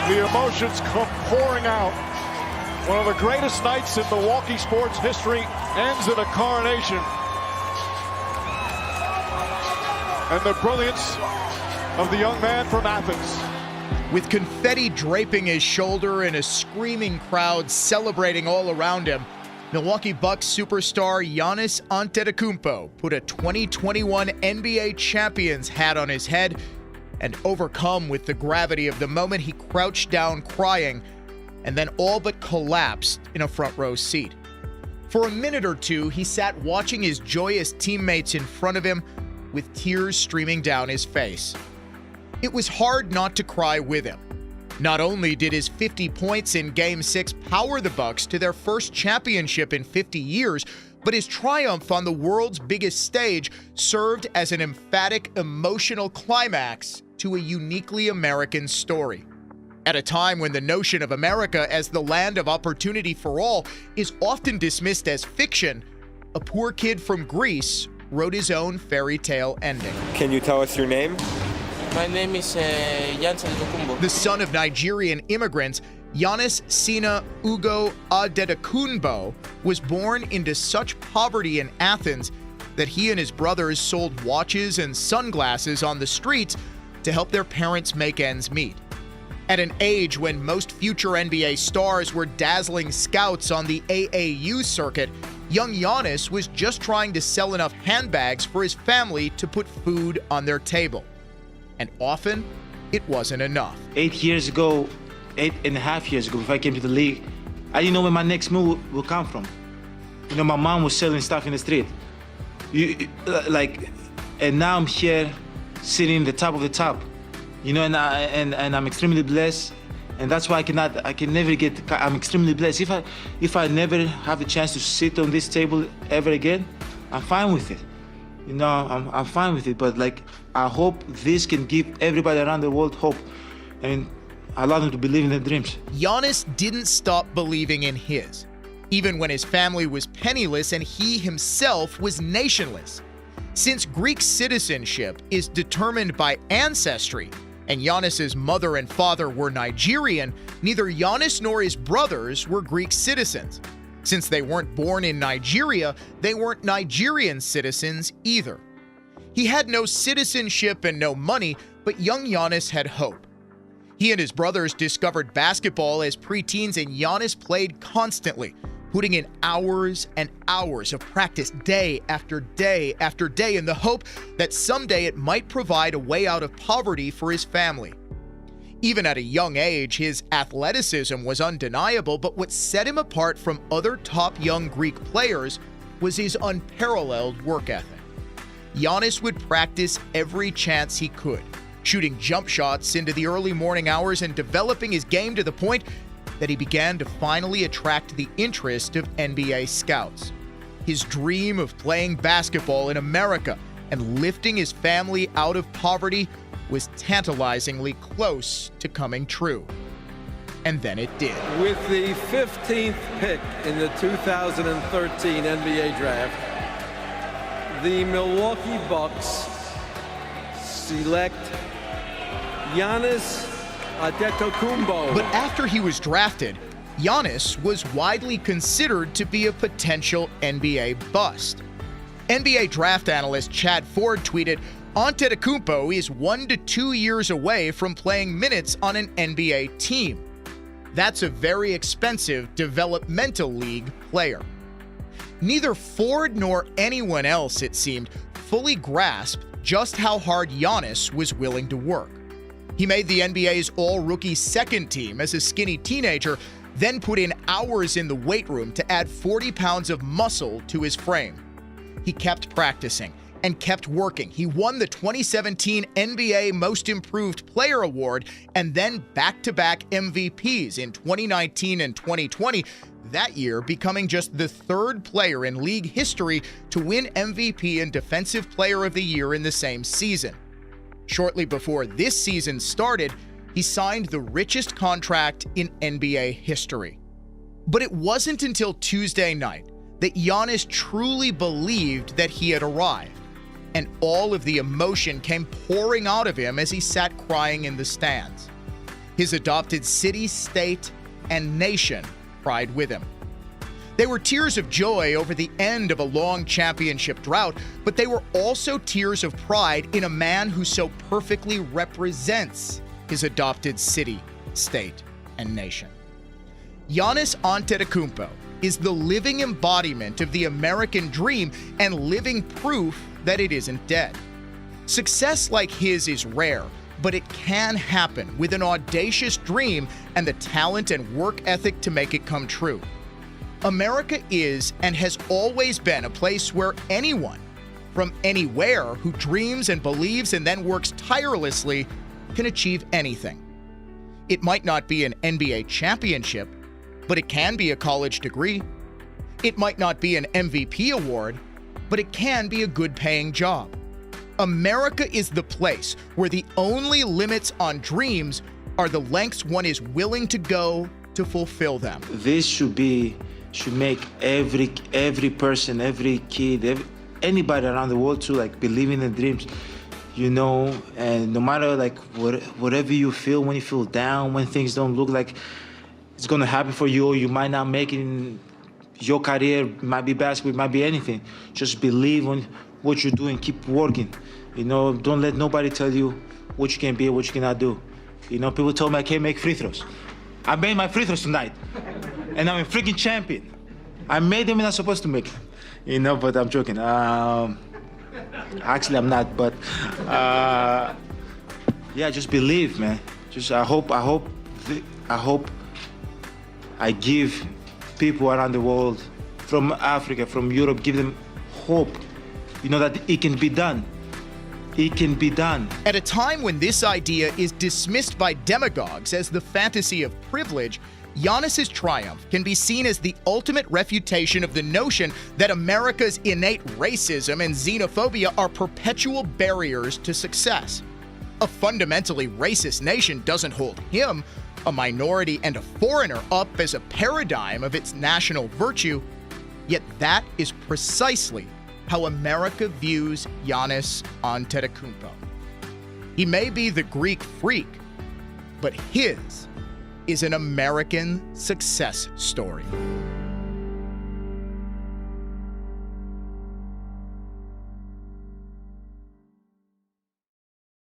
The emotions come pouring out. One of the greatest nights in Milwaukee sports history ends in a coronation. And the brilliance of the young man from Athens. With confetti draping his shoulder and a screaming crowd celebrating all around him, Milwaukee Bucks superstar Giannis Antetokounmpo put a 2021 NBA Champions hat on his head, and overcome with the gravity of the moment, he crouched down crying and then all but collapsed in a front row seat. For a minute or two, he sat watching his joyous teammates in front of him with tears streaming down his face. It was hard not to cry with him. Not only did his 50 points in Game 6 power the Bucks to their first championship in 50 years, but his triumph on the world's biggest stage served as an emphatic emotional climax to a uniquely American story. At a time when the notion of America as the land of opportunity for all is often dismissed as fiction, a poor kid from Greece wrote his own fairy tale ending. Can you tell us your name? My name is Giannis Antetokounmpo. The son of Nigerian immigrants, Giannis Antetokounmpo was born into such poverty in Athens that he and his brothers sold watches and sunglasses on the streets to help their parents make ends meet. At an age when most future NBA stars were dazzling scouts on the AAU circuit, young Giannis was just trying to sell enough handbags for his family to put food on their table. And often, it wasn't enough. 8.5 years ago, before I came to the league, I didn't know where my next move will come from. You know, my mom was selling stuff in the street. And now I'm here, sitting in the top of the top. You know, and I'm extremely blessed, and that's why I'm extremely blessed. If I never have a chance to sit on this table ever again, I'm fine with it. You know, I'm fine with it, but I hope this can give everybody around the world hope, and allow them to believe in their dreams. Giannis didn't stop believing in his, even when his family was penniless and he himself was nationless. Since Greek citizenship is determined by ancestry, and Giannis's mother and father were Nigerian, neither Giannis nor his brothers were Greek citizens. Since they weren't born in Nigeria, they weren't Nigerian citizens either. He had no citizenship and no money, but young Giannis had hope. He and his brothers discovered basketball as preteens, and Giannis played constantly, putting in hours and hours of practice day after day after day in the hope that someday it might provide a way out of poverty for his family. Even at a young age, his athleticism was undeniable, but what set him apart from other top young Greek players was his unparalleled work ethic. Giannis would practice every chance he could, shooting jump shots into the early morning hours and developing his game to the point that he began to finally attract the interest of NBA scouts. His dream of playing basketball in America and lifting his family out of poverty was tantalizingly close to coming true. And then it did. With the 15th pick in the 2013 NBA Draft, the Milwaukee Bucks select Giannis Antetokounmpo. But after he was drafted, Giannis was widely considered to be a potential NBA bust. NBA draft analyst Chad Ford tweeted, "Antetokounmpo is 1 to 2 years away from playing minutes on an NBA team. That's a very expensive developmental league player." Neither Ford nor anyone else, it seemed, fully grasped just how hard Giannis was willing to work. He made the NBA's all-rookie second team as a skinny teenager, then put in hours in the weight room to add 40 pounds of muscle to his frame. He kept practicing and kept working. He won the 2017 NBA Most Improved Player Award and then back-to-back MVPs in 2019 and 2020, that year becoming just the third player in league history to win MVP and Defensive Player of the Year in the same season. Shortly before this season started, he signed the richest contract in NBA history. But it wasn't until Tuesday night that Giannis truly believed that he had arrived, and all of the emotion came pouring out of him as he sat crying in the stands. His adopted city, state, and nation cried with him. They were tears of joy over the end of a long championship drought, but they were also tears of pride in a man who so perfectly represents his adopted city, state, and nation. Giannis Antetokounmpo is the living embodiment of the American dream and living proof that it isn't dead. Success like his is rare, but it can happen with an audacious dream and the talent and work ethic to make it come true. America is and has always been a place where anyone, from anywhere, who dreams and believes and then works tirelessly can achieve anything. It might not be an NBA championship, but it can be a college degree. It might not be an MVP award, but it can be a good-paying job. America is the place where the only limits on dreams are the lengths one is willing to go to fulfill them. This should make every person, every kid, anybody around the world to like believe in the dreams, you know, and no matter like whatever you feel, when you feel down, when things don't look like it's gonna happen for you, or you might not make it in your career, it might be basketball, it might be anything. Just believe on what you're doing, keep working. You know, don't let nobody tell you what you can be and what you cannot do. You know, people told me I can't make free throws. I made my free throws tonight, and I'm a freaking champion. I made them and I'm supposed to make them. You know, but I'm joking. Actually, I'm not, but yeah, just believe, man. Just I hope I give people around the world, from Africa, from Europe, give them hope. You know that it can be done. It can be done. At a time when this idea is dismissed by demagogues as the fantasy of privilege, Giannis's triumph can be seen as the ultimate refutation of the notion that America's innate racism and xenophobia are perpetual barriers to success. A fundamentally racist nation doesn't hold him, a minority and a foreigner, up as a paradigm of its national virtue, yet that is precisely how America views Giannis Antetokounmpo. He may be the Greek freak, but his is an American success story.